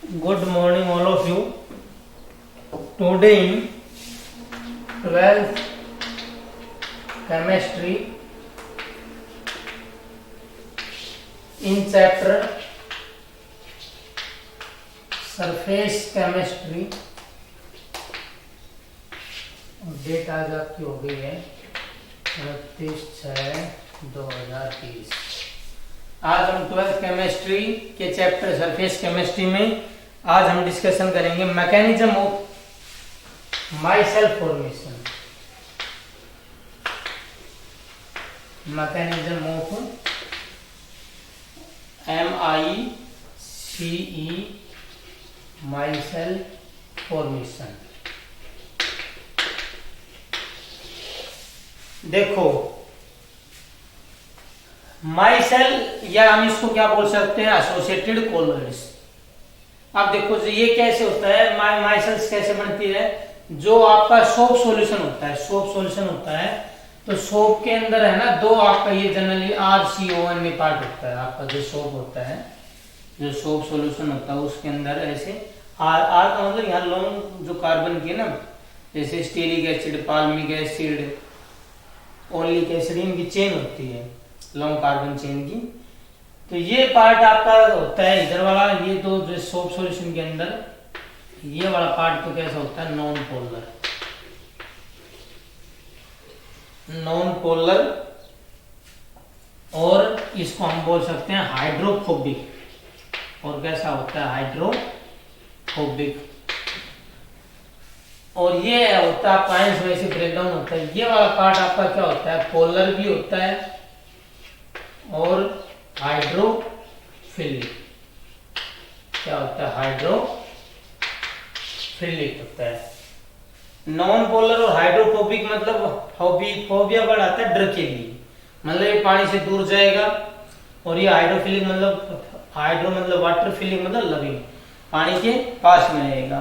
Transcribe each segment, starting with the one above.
Good morning, all of you. Today in 12th chemistry, in chapter surface chemistry, date आज आपकी हो गई है 29/6/2030। आज हम 12th केमिस्ट्री के चैप्टर सरफेस केमिस्ट्री में आज हम डिस्कशन करेंगे mechanism of myself formation. Mechanism of MICE myself formation. देखो माइसेल या हम इसको क्या बोल सकते हैं, एसोसिएटेड कॉलोइड्स। अब देखो ये कैसे होता है, माइसेल्स कैसे बनती है। जो आपका सोप सॉल्यूशन होता है, सोप सॉल्यूशन होता है तो सोप के अंदर है ना दो आपका ये जनरली RCON पार्ट होता है। आपका जो सोप होता है, जो सोप सॉल्यूशन होता है उसके अंदर ऐसे आर का मतलब यहाँ लॉन्ग जो कार्बन की है ना, जैसे stearic acid, palmitic acid, oleic acid, इनकी चेन होती है, लॉन्ग कार्बन चेन की। तो ये पार्ट आपका होता है इधर वाला, ये तो जो सोप सॉल्यूशन के अंदर ये वाला पार्ट तो कैसा होता है, नॉन पोलर। नॉन पोलर और इसको हम बोल सकते हैं हाइड्रोफोबिक। और कैसा होता है, हाइड्रोफोबिक। और ये होता है आपका आयंस वैसे ब्रेकडाउन होता है। ये वाला पार्ट आपका क्या होता है, पोलर भी होता है और हाइड्रोफिलिक। क्या होता है, हाइड्रोफिलिक होता है। नॉन पोलर और हाइड्रोफोबिक मतलब फोबिया वर्ड आता है डर के लिए, मतलब ये पानी से दूर जाएगा। और ये हाइड्रोफिलिक मतलब हाइड्रो मतलब वाटर फिलिक मतलब लविंग, पानी के पास में रहेगा।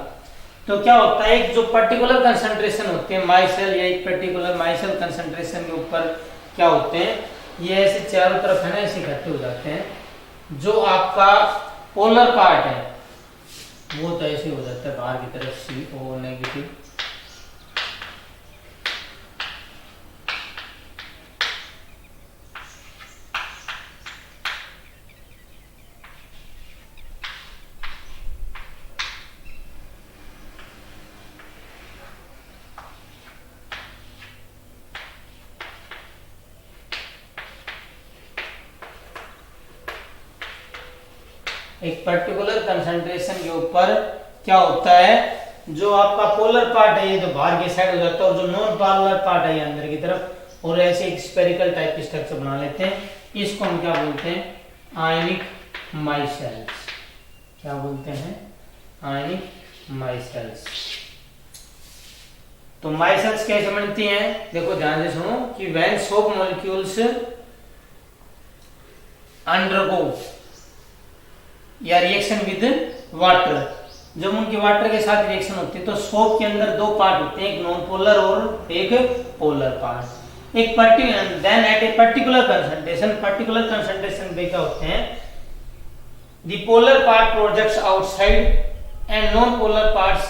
तो क्या होता है, एक जो पर्टिकुलर कंसंट्रेशन होते हैं माइसेल या एक पर्टिकुलर माइसेल कंसंट्रेशन के ऊपर क्या होते हैं, ये ऐसे चारों तरफ है ना ऐसे इकट्ठे हो जाते हैं। जो आपका पोलर पार्ट है वो तो ऐसे हो जाता है बाहर की तरफ CO नेगेटिव। एक पर्टिकुलर कंसंट्रेशन के ऊपर क्या होता है, जो आपका पोलर पार्ट है ये तो बाहर की साइड हो जाता है और जो नॉन पोलर पार्ट है ये अंदर की तरफ। और ऐसे एक स्फेरिकल टाइप की स्ट्रक्चर बना लेते हैं। इसको हम क्या बोलते हैं, आयनिक माइसेल्स। क्या बोलते हैं, आयनिक माइसेल्स। तो माइसेल्स कैसे बनती हैं, देखो ध्यान से सुनो कि व्हेन सोप मॉलिक्यूल्स अंडरगो या रिएक्शन विद वाटर, जब उनकी वाटर के साथ रिएक्शन होती है तो सोप के अंदर दो पार्ट होते हैं, एक नॉन पोलर और एक पोलर पार्ट। एक particular then at a particular concentration पे क्या होते हैं, the polar part projects outside and non polar parts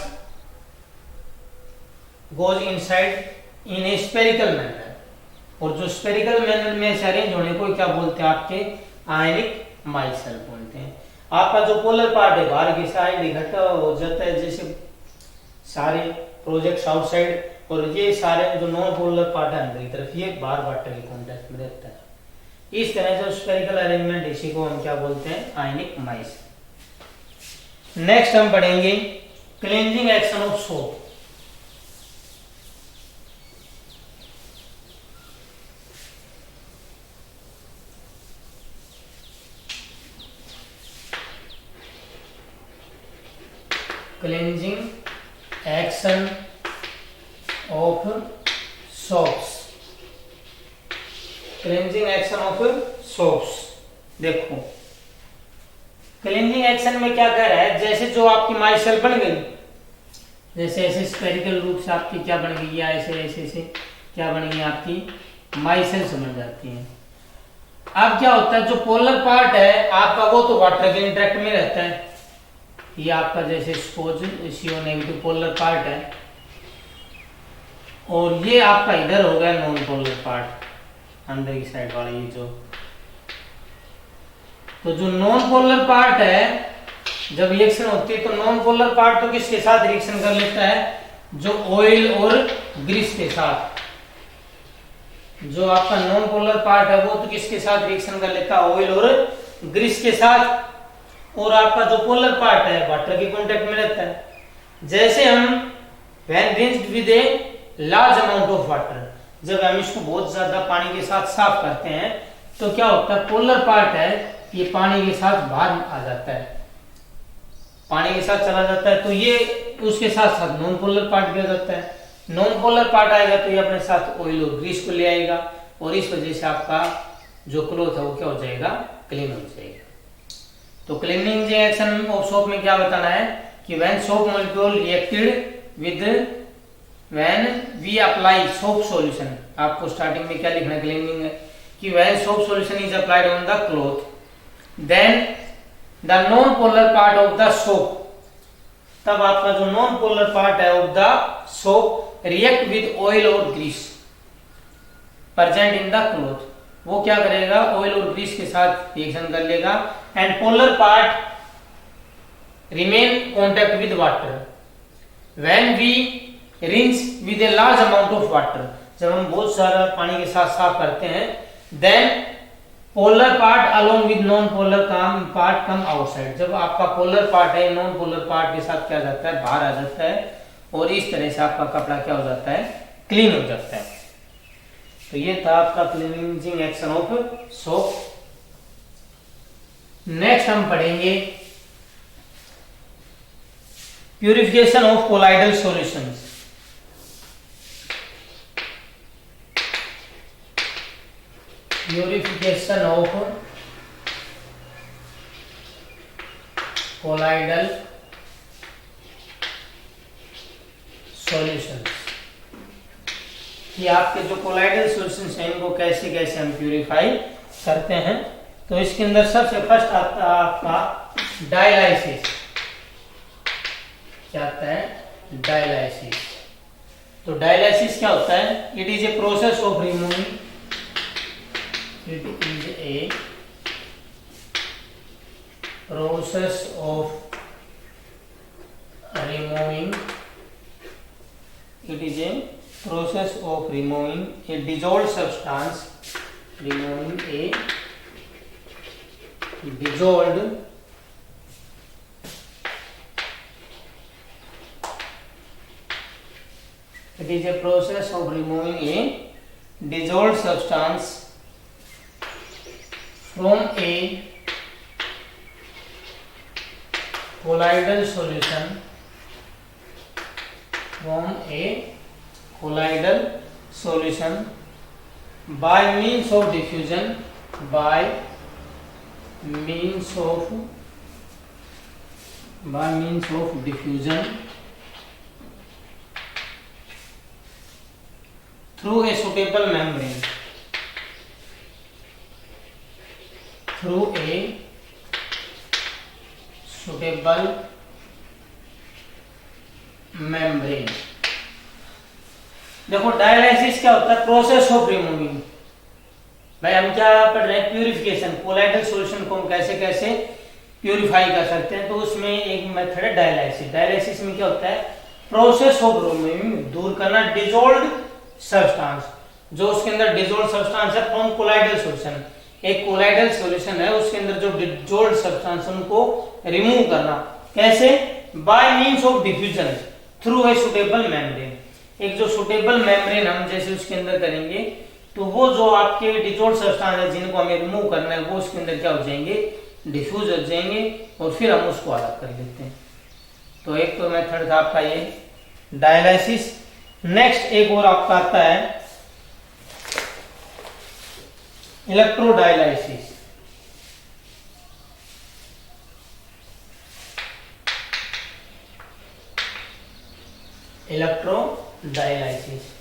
goes inside in a spherical manner. और जो स्फेरिकल मैनर में से अरेंज होने को क्या बोलते हैं, आपके आयनिक माइसेल बोलते हैं। आपका जो पोलर पार्ट है बाहर की साइड इकट्ठा हो जाता है, जैसे सारे प्रोजेक्ट्स आउटसाइड, और ये सारे जो नॉन पोलर पार्ट है अंदर की तरफ ये बाहर वाटर के कांटेक्ट में रहता है। इस तरह से स्फेरिकल अरेंजमेंट, इसी को हम क्या बोलते हैं, आयनिक माइसेल। नेक्स्ट हम पढ़ेंगे cleansing action of soap. Cleansing action of soaps. Cleansing action of soaps. देखो क्लींजिंग एक्शन में क्या कह रहा है, जैसे जो आपकी माइसेल बन गई, जैसे ऐसे स्फेरिकल रूप से आपकी क्या बन गई, या ऐसे ऐसे ऐसे क्या बन गई आपकी माइसेल्स बन जाती हैं। अब क्या होता है, जो पोलर पार्ट है आपका वो तो वाटर के इंटरेक्ट में रहता है, ये आपका जैसे suppose CO negative polar part है, और ये आपका इधर हो गया नॉन पोलर पार्ट, अंदर की साइड वाला ये जो। तो जो नॉन पोलर पार्ट है, जब रिएक्शन होती है तो नॉन पोलर पार्ट तो किसके साथ रिएक्शन कर लेता है, जो ऑयल और ग्रीस के साथ। जो आपका नॉन पोलर पार्ट है वो तो किसके साथ रिएक्शन कर लेता है, ऑयल और ग्रीस के साथ। और आपका जो पोलर पार्ट है वाटर के कांटेक्ट में रहता है। जैसे हम when rinsed with a large amount of water, जब हम इसको बहुत ज्यादा पानी के साथ साफ करते हैं तो क्या होता है, पोलर पार्ट है ये पानी के साथ बाहर आ जाता है, पानी के साथ चला जाता है। तो ये उसके साथ साथ नॉन पोलर पार्ट भी आ जाता है। नॉन पोलर पार्ट आएगा तो ये अपने साथ ऑयल और ग्रीस को ले आएगा, और इस वजह से आपका जो क्लॉथ है वो क्या हो जाएगा, क्लीन हो जाएगा। तो क्लीनिंग रिएक्शन ऑफ सोप में क्या बताना है कि when soap molecule reacted with when we apply soap solution, आपको स्टार्टिंग में क्या लिखना है क्लीनिंग है कि when soap solution is applied on the cloth then the non polar part of the soap, तब आपका जो नॉन पोलर पार्ट है of the soap react with oil और grease present in the cloth, वो क्या करेगा, ऑयल और Greece के साथ रिएक्शन कर लेगा। And polar part remain contact with water when we rinse with a large amount of water, जब हम बहुत सारा पानी के साथ साफ करते हैं, then polar part along with non polar part come outside, जब आपका पोलर पार्ट है नॉन पोलर पार्ट के साथ क्या जाता है, बाहर आ जाता है, और इस तरह से आपका कपड़ा क्या हो जाता है, क्लीन हो जाता है। तो ये था आपका cleaning action of soap. Next हम पढ़ेंगे purification of colloidal solutions. Purification of colloidal solutions, कि आपके जो कोलाइडल सॉल्यूशंस हैं इनको कैसे कैसे हम प्यूरिफाई करते हैं। तो इसके अंदर सबसे फर्स्ट आता है आपका डायलाइसिस। क्या आता है, डायलाइसिस। तो डायलाइसिस क्या होता है, it is a process of removing, it is a process of removing, it is a process of removing a dissolved substance, removing a dissolved it is a process of removing a dissolved substance from a colloidal solution, from a colloidal solution by means of diffusion, by means of diffusion through a suitable membrane, through a suitable membrane। देखो dialysis क्या होता है, process of removing. भाई हम क्या पढ़ रहे हैं, प्यूरिफिकेशन, कोलाइडल सॉल्यूशन को हम कैसे कैसे प्यूरिफाई कर सकते हैं। तो उसमें एक मेथड है डायलाइसिस। डायलाइसिस में क्या होता है, प्रोसेस ऑफ रिमूविंग, दूर करना डिसॉल्व्ड सब्सटेंस, जो उसके अंदर डिसॉल्व्ड सब्सटेंस है फ्रॉम कोलाइडल सॉल्यूशन। एक कोलाइडल सॉल्यूशन है उसके अंदर जो डिसॉल्व्ड सब्सटेंस उनको रिमूव करना, कैसे, by means of diffusion through a suitable membrane. एक जो सुटेबल मेम्ब्रेन हम जैसे उसके अंदर करेंगे तो वो जो आपके डिसॉल्व्ड सब्सटेंस है जिनको हमें रिमूव करना है वो उसके अंदर क्या हो जाएंगे, डिफ्यूज हो जाएंगे, और फिर हम उसको अलग कर लेते हैं। तो एक तो मेथड था आपका ये डायलाइसिस। नेक्स्ट एक और आपका आता है इलेक्ट्रोडायलाइसिस। इलेक्ट्रोडायलाइसिस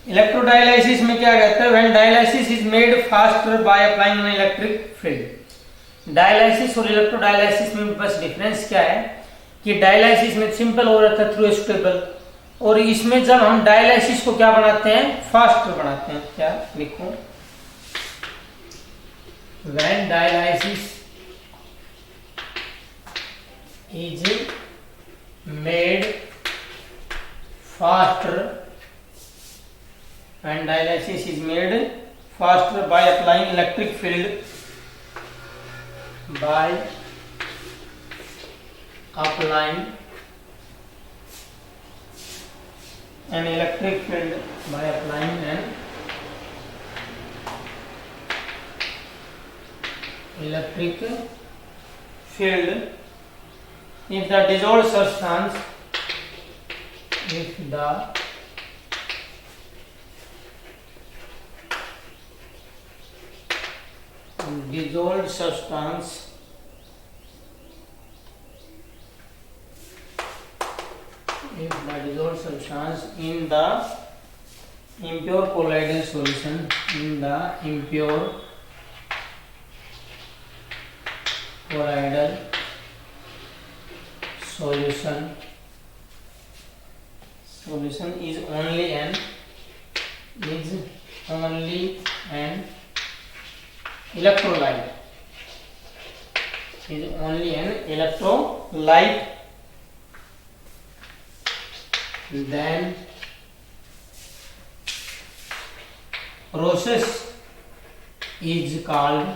इलेक्ट्रोडायलिसिस में क्या कहते हैं, when dialysis is made faster by applying an electric field. Dialysis और इलेक्ट्रोडायलिसिस में बस डिफरेंस क्या है कि डायलिसिस में सिंपल हो रहा था थ्रू स्टेबल, और इसमें जब हम डायलिसिस को क्या बनाते हैं, फास्टर बनाते हैं। क्या लिखो, when dialysis is made faster, and dialysis is made faster by applying electric field, by applying an electric field, by applying an electric field if the dissolved substance, if the dissolved substance in the impure colloidal solution, in the impure colloidal solution is only an electrolyte, then process is called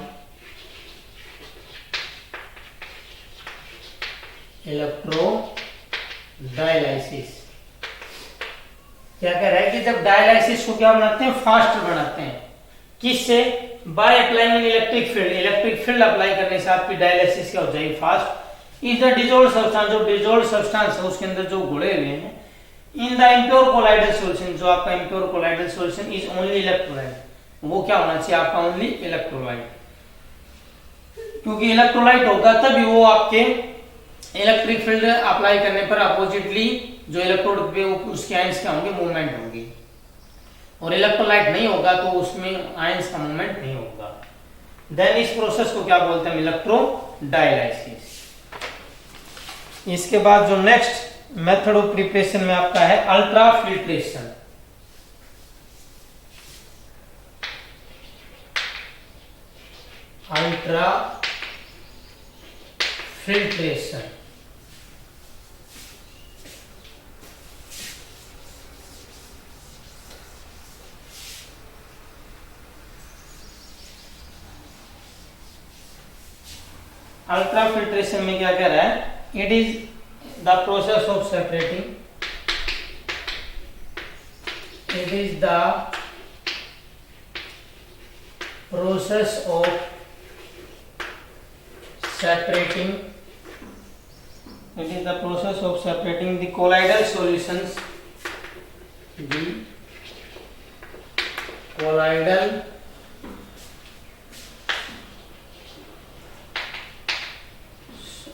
electrodialysis. क्या कह रहा है कि जब dialysis को क्या बनाते हैं, फास्ट बनाते हैं। किससे? By applying an electric field, electric field apply करने से आपकी डायलिसिस क्या हो जाएगी, fast. Is the dissolve substance, जो डिजोल्व सब्सटेंस है उसके अंदर जो घुले हुए हैं, in the impure colloidal solution, जो आपका impure colloidal solution is only electrolyte, वो क्या होना चाहिए आपका, ओनली इलेक्ट्रोलाइट। क्योंकि इलेक्ट्रोलाइट होगा तभी वो आपके इलेक्ट्रिक फील्ड अप्लाई करने पर अपोजिटली जो इलेक्ट्रोड पे उसके आयंस क्या होंगे, मूवमेंट होगी। और इलेक्ट्रोलाइट नहीं होगा तो उसमें आयंस का मूवमेंट नहीं होगा। देन इस प्रोसेस को क्या बोलते हैं, इलेक्ट्रोडायलिसिस। इसके बाद जो नेक्स्ट मेथड ऑफ प्रिपरेशन में आपका है ultra filtration. Ultra filtration ultra filtration में क्या कह रहा है, it is the process of separating, it is the process of separating, it is the process of separating the colloidal solutions, the colloidal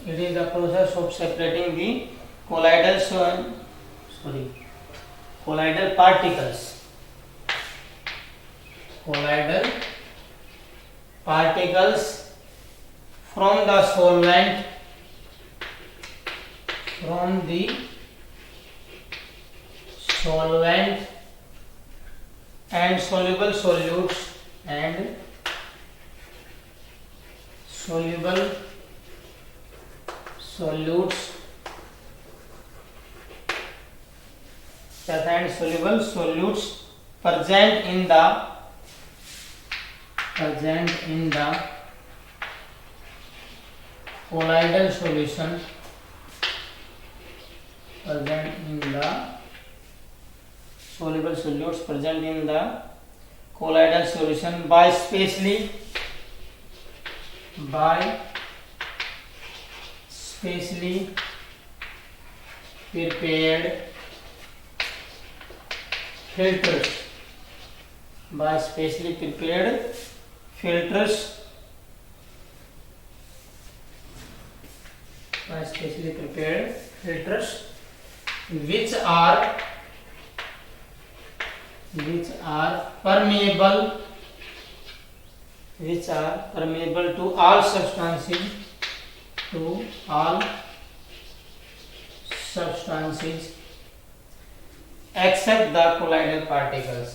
it is the process of separating the colloidal colloidal particles, colloidal particles from the solvent, from the solvent and soluble solutes and soluble solutes and soluble solutes present in the colloidal solution, present in the soluble solutes present in the colloidal solution by specially prepared filters, by specially prepared filters, by specially prepared filters which are which are permeable to all substances except the colloidal particles.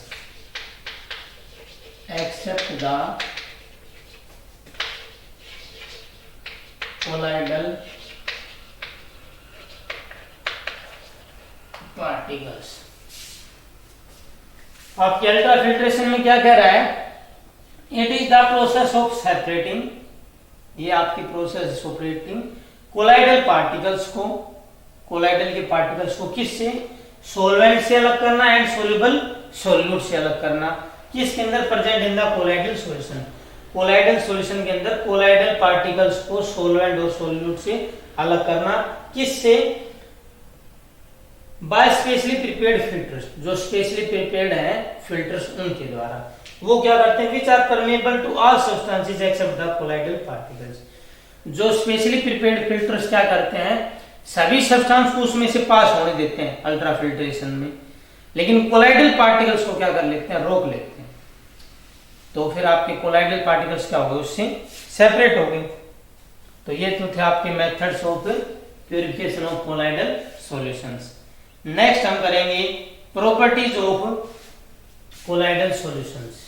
आपकी ultrafiltration में क्या कह रहा है? It is the process of separating, ये आपकी process separating colloidal के particles को किससे? सोलवेंट से अलग करना एंड सोल्यूबल सोल्यूट से अलग करना। किसके अंदर? Present in the colloidal solution. Colloidal solution के अंदर कोलाइडल पार्टिकल्स को सोलवेंट और सोल्यूट से अलग करना। किससे? बाय स्पेशली प्रिपेयर्ड फिल्टर्स, जो स्पेशली प्रिपेयर्ड है फिल्टर्स, उनके द्वारा। वो क्या करते हैं? Which are permeable to all substances except the colloidal particles. जो स्पेशली प्रिपेयर्ड फिल्टर्स क्या करते हैं? सभी सब्सटेंस को उसमें से पास होने देते हैं अल्ट्राफिल्ट्रेशन में, लेकिन कोलाइडल पार्टिकल्स को क्या कर लेते हैं? रोक लेते हैं। तो फिर आपके कोलाइडल पार्टिकल्स क्या हो गए? उससे सेपरेट हो गए। तो ये तो थे आपके methods of purification of colloidal solutions. Next हम करेंगे properties of colloidal solutions.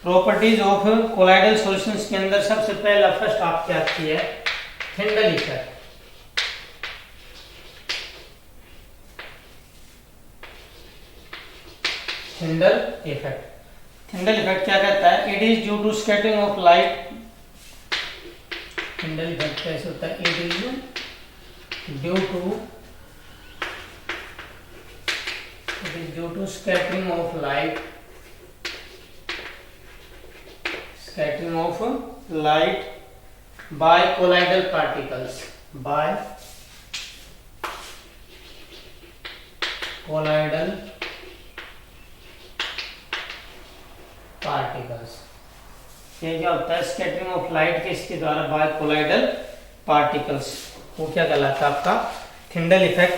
Properties of colloidal solutions के अंदर सबसे पहला फर्स्ट आपकी आती है थिंडल इफेक्ट। थिंडल इफेक्ट क्या कहता है? It is due to scattering of light. Tyndall effect कैसे होता है? It is due to scattering of light by colloidal particles, ये क्या होता है? स्कैटरिंग ऑफ लाइट के इसके द्वारा बाय कोलाइडल पार्टिकल्स, वो क्या कहलाता है? आपका थिंडल इफेक्ट।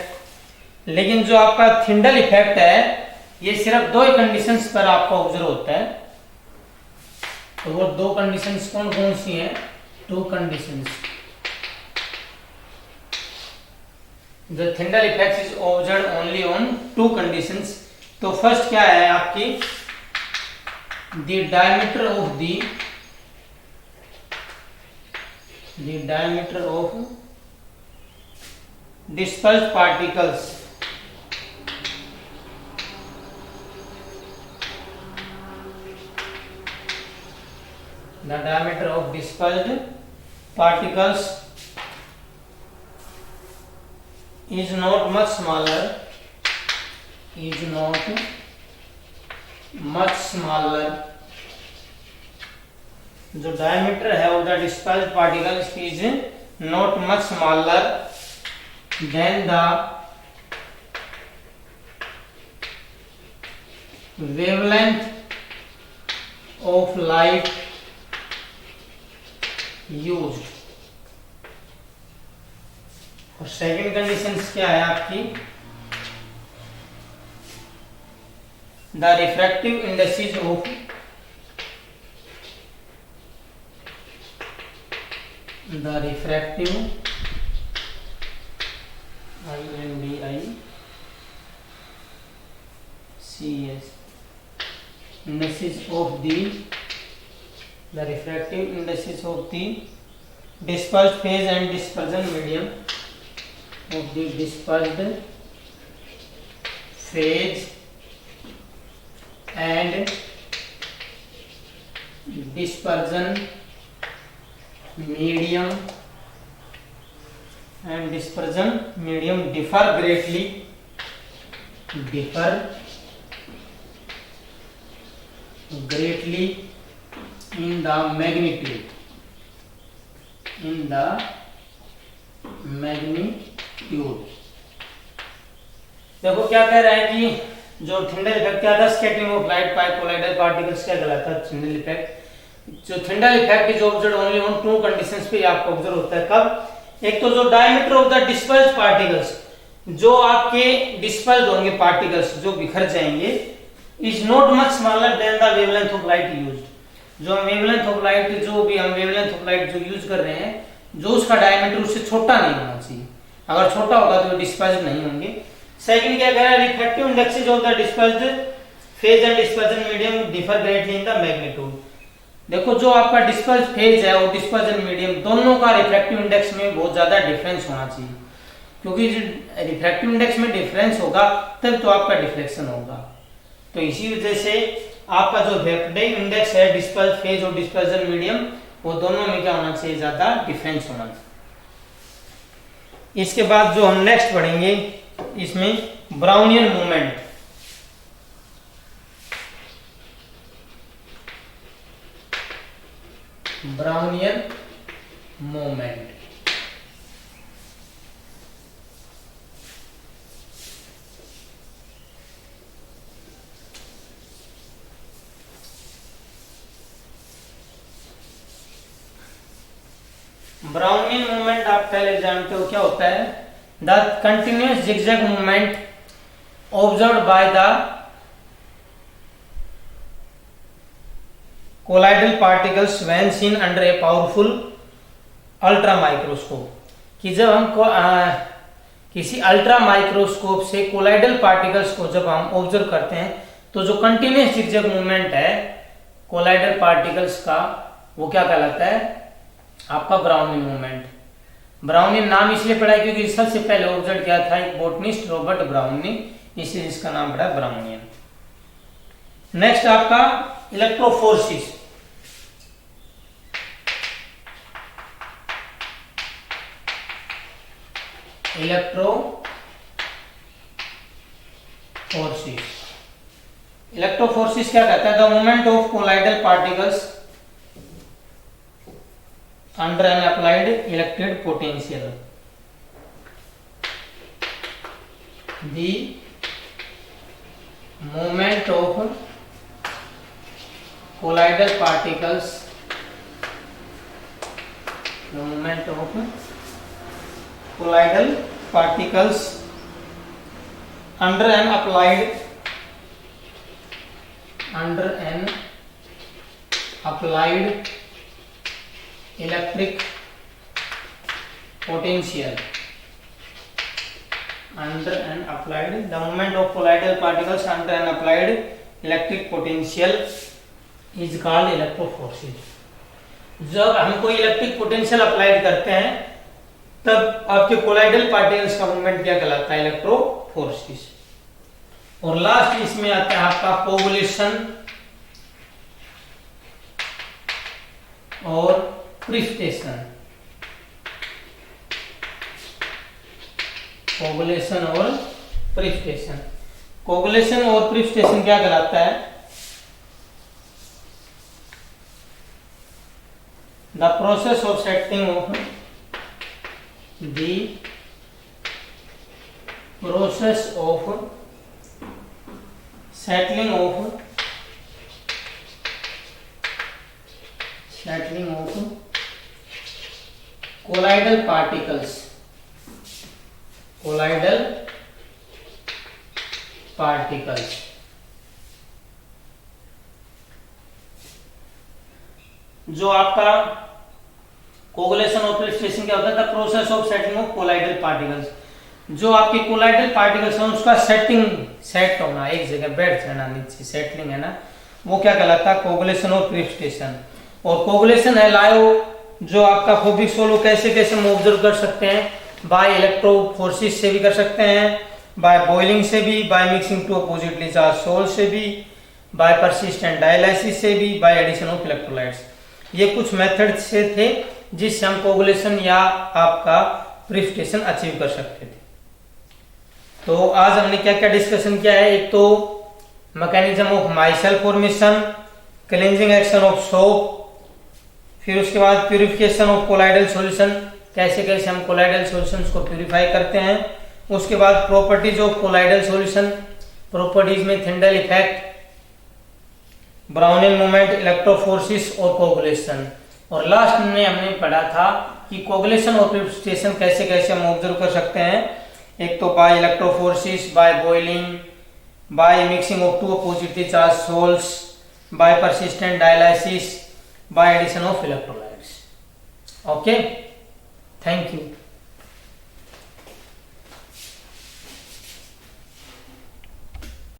लेकिन जो आपका थिंडल इफेक्ट है ये सिर्फ दो कंडीशंस पर आपका ऑब्जर्व होता है। तो वो दो कंडीशंस कौन कौन सी हैं? Two conditions. The Tyndall effect is observed only on two conditions. तो फर्स्ट क्या है आपकी? The diameter of dispersed particles the diameter of dispersed particles is not much smaller जो डायमीटर है of the dispersed particles is not much smaller than the wavelength of light used. और second condition क्या है आपकी? The refractive indexes of the refractive indices of the dispersed phase and dispersion medium of the dispersed phase and dispersion medium differ greatly in the magnitude tube. देखो क्या कह रहा है कि जो थिंडल इफेक्ट क्या था, scattering of light by colloidal particles, क्या कहलाता है थिंडल इफेक्ट। जो Tyndall effect is observed only on two conditions पे आपको ऑब्जर्व होता है। कब? एक तो जो diameter of the dispersed particles, जो आपके डिस्पर्स्ड होंगे पार्टिकल्स जो बिखर जाएंगे, is not much smaller than the wavelength of light used. जो वेवलेंथ ऑफ लाइट, जो भी हम वेवलेंथ ऑफ लाइट जो यूज कर रहे हैं, जो उसका डायमीटर उससे छोटा नहीं होना चाहिए। अगर छोटा होगा तो डिस्पर्स्ड नहीं होंगे। सेकंड क्या कह रहा है, refractive index of the dispersed phase and dispersion medium differ greatly in the magnitude. देखो जो आपका डिस्पर्स फेज है और डिस्पर्जन मीडियम, दोनों का रिफ्रैक्टिव इंडेक्स में बहुत ज्यादा डिफरेंस होना चाहिए, क्योंकि रिफ्रैक्टिव इंडेक्स में डिफरेंस होगा तब तो आपका डिफ्लेक्शन होगा। तो इसी वजह से आपका जो रिफ्रैक्टिव इंडेक्स है डिस्पर्स फेज और डिस्पर्जन मीडियम, वो दोनों में क्या होना चाहिए, ज्यादा डिफरेंस होना चाहिए। इसके बाद जो हम नेक्स्ट पढ़ेंगे, इसमें Brownian movement. Brownian movement Brownian movement आप पहले जानते हो क्या होता है। The continuous zigzag movement observed by the colloidal particles when seen under a powerful ultra microscope. कि जब हम किसी अल्ट्रा माइक्रोस्कोप से कोलाइडल पार्टिकल्स को जब हम ऑब्जर्व करते हैं, तो जो कंटिन्यूअस zigzag मूवमेंट है कोलाइडल पार्टिकल्स का, वो क्या कहलाता है, आपका ब्राउनियन मूवमेंट। ब्राउनियन नाम इसलिए पड़ा है क्योंकि सबसे पहले ऑब्जर्व किया था एक बोटनिस्ट रॉबर्ट ब्राउन ने, इसलिए इसका नाम पड़ा ब्राउनियन। नेक्स्ट आपका इलेक्ट्रोफोर्सिस। इलेक्ट्रोफोर्सिस क्या कहता है, the movement of colloidal particles under an applied electric potential. The movement of colloidal particles, the movement of colloidal particles under an applied electric potential, under an applied, the movement of colloidal particles under an applied electric potential is called electroforces. जब हम कोई electric potential apply करते हैं तब आपके colloidal particles का movement क्या कहलाता है, इलेक्ट्रोफोर्सिस। और लास्ट इसमें आता है आपका कोगुलेशन और प्रिसिपिटेशन। कोगुलेशन और प्रिसिपिटेशन। कोगुलेशन और प्रिसिपिटेशन क्या कहलाता है, the process of setting of settling of colloidal particles जो आपका कोगुलेशन और प्रिसिपिटेशन क्या होता है, the process of setting of colloidal particles. जो आपके कोलाइडल पार्टिकल्स हैं उसका सेट होना, एक जगह बैठ जाना नीचे, सेटलिंग है ना, वो क्या कहलाता है, कोगुलेशन और प्रिसिपिटेशन। और कोगुलेशन है लायो, जो आपका फोबिक सोलो कैसे कैसे हम ऑब्जर्व कर सकते हैं, बाय इलेक्ट्रोफोर्सिस से भी कर सकते हैं, बाय बॉइलिंग से भी, by mixing two oppositely charge salt से भी, बाय परसिस्टेंट डायलाइसिस से भी, बाय एडिशन ऑफ इलेक्ट्रोलाइट्स। ये कुछ मेथड से थे जिससे हम कोगुलेशन या आपका प्रिसिपिटेशन अचीव कर सकते थे। तो आज हमने क्या क्या डिस्कशन किया है, एक तो mechanism of myself formation, cleansing action of soap, फिर उसके बाद प्यूरिफिकेशन ऑफ कोलाइडल सॉल्यूशन कैसे कैसे हम कोलाइडल सॉल्यूशंस को प्यूरिफाई करते हैं। उसके बाद properties of colloidal solution, properties में थिंडल इफेक्ट, ब्राउनिंग मोमेंट, इलेक्ट्रोफोर्सिस और कोगुलेशन। और लास्ट में हमने पढ़ा था कि कोगुलेशन और प्रेसिपिटेशन कैसे कैसे हम ऑब्जर्व कर सकते हैं। एक तो by electrophoresis, by boiling, by mixing of two oppositely charge sols, by persistent dialysis, by addition of electrolytes. Okay, thank you.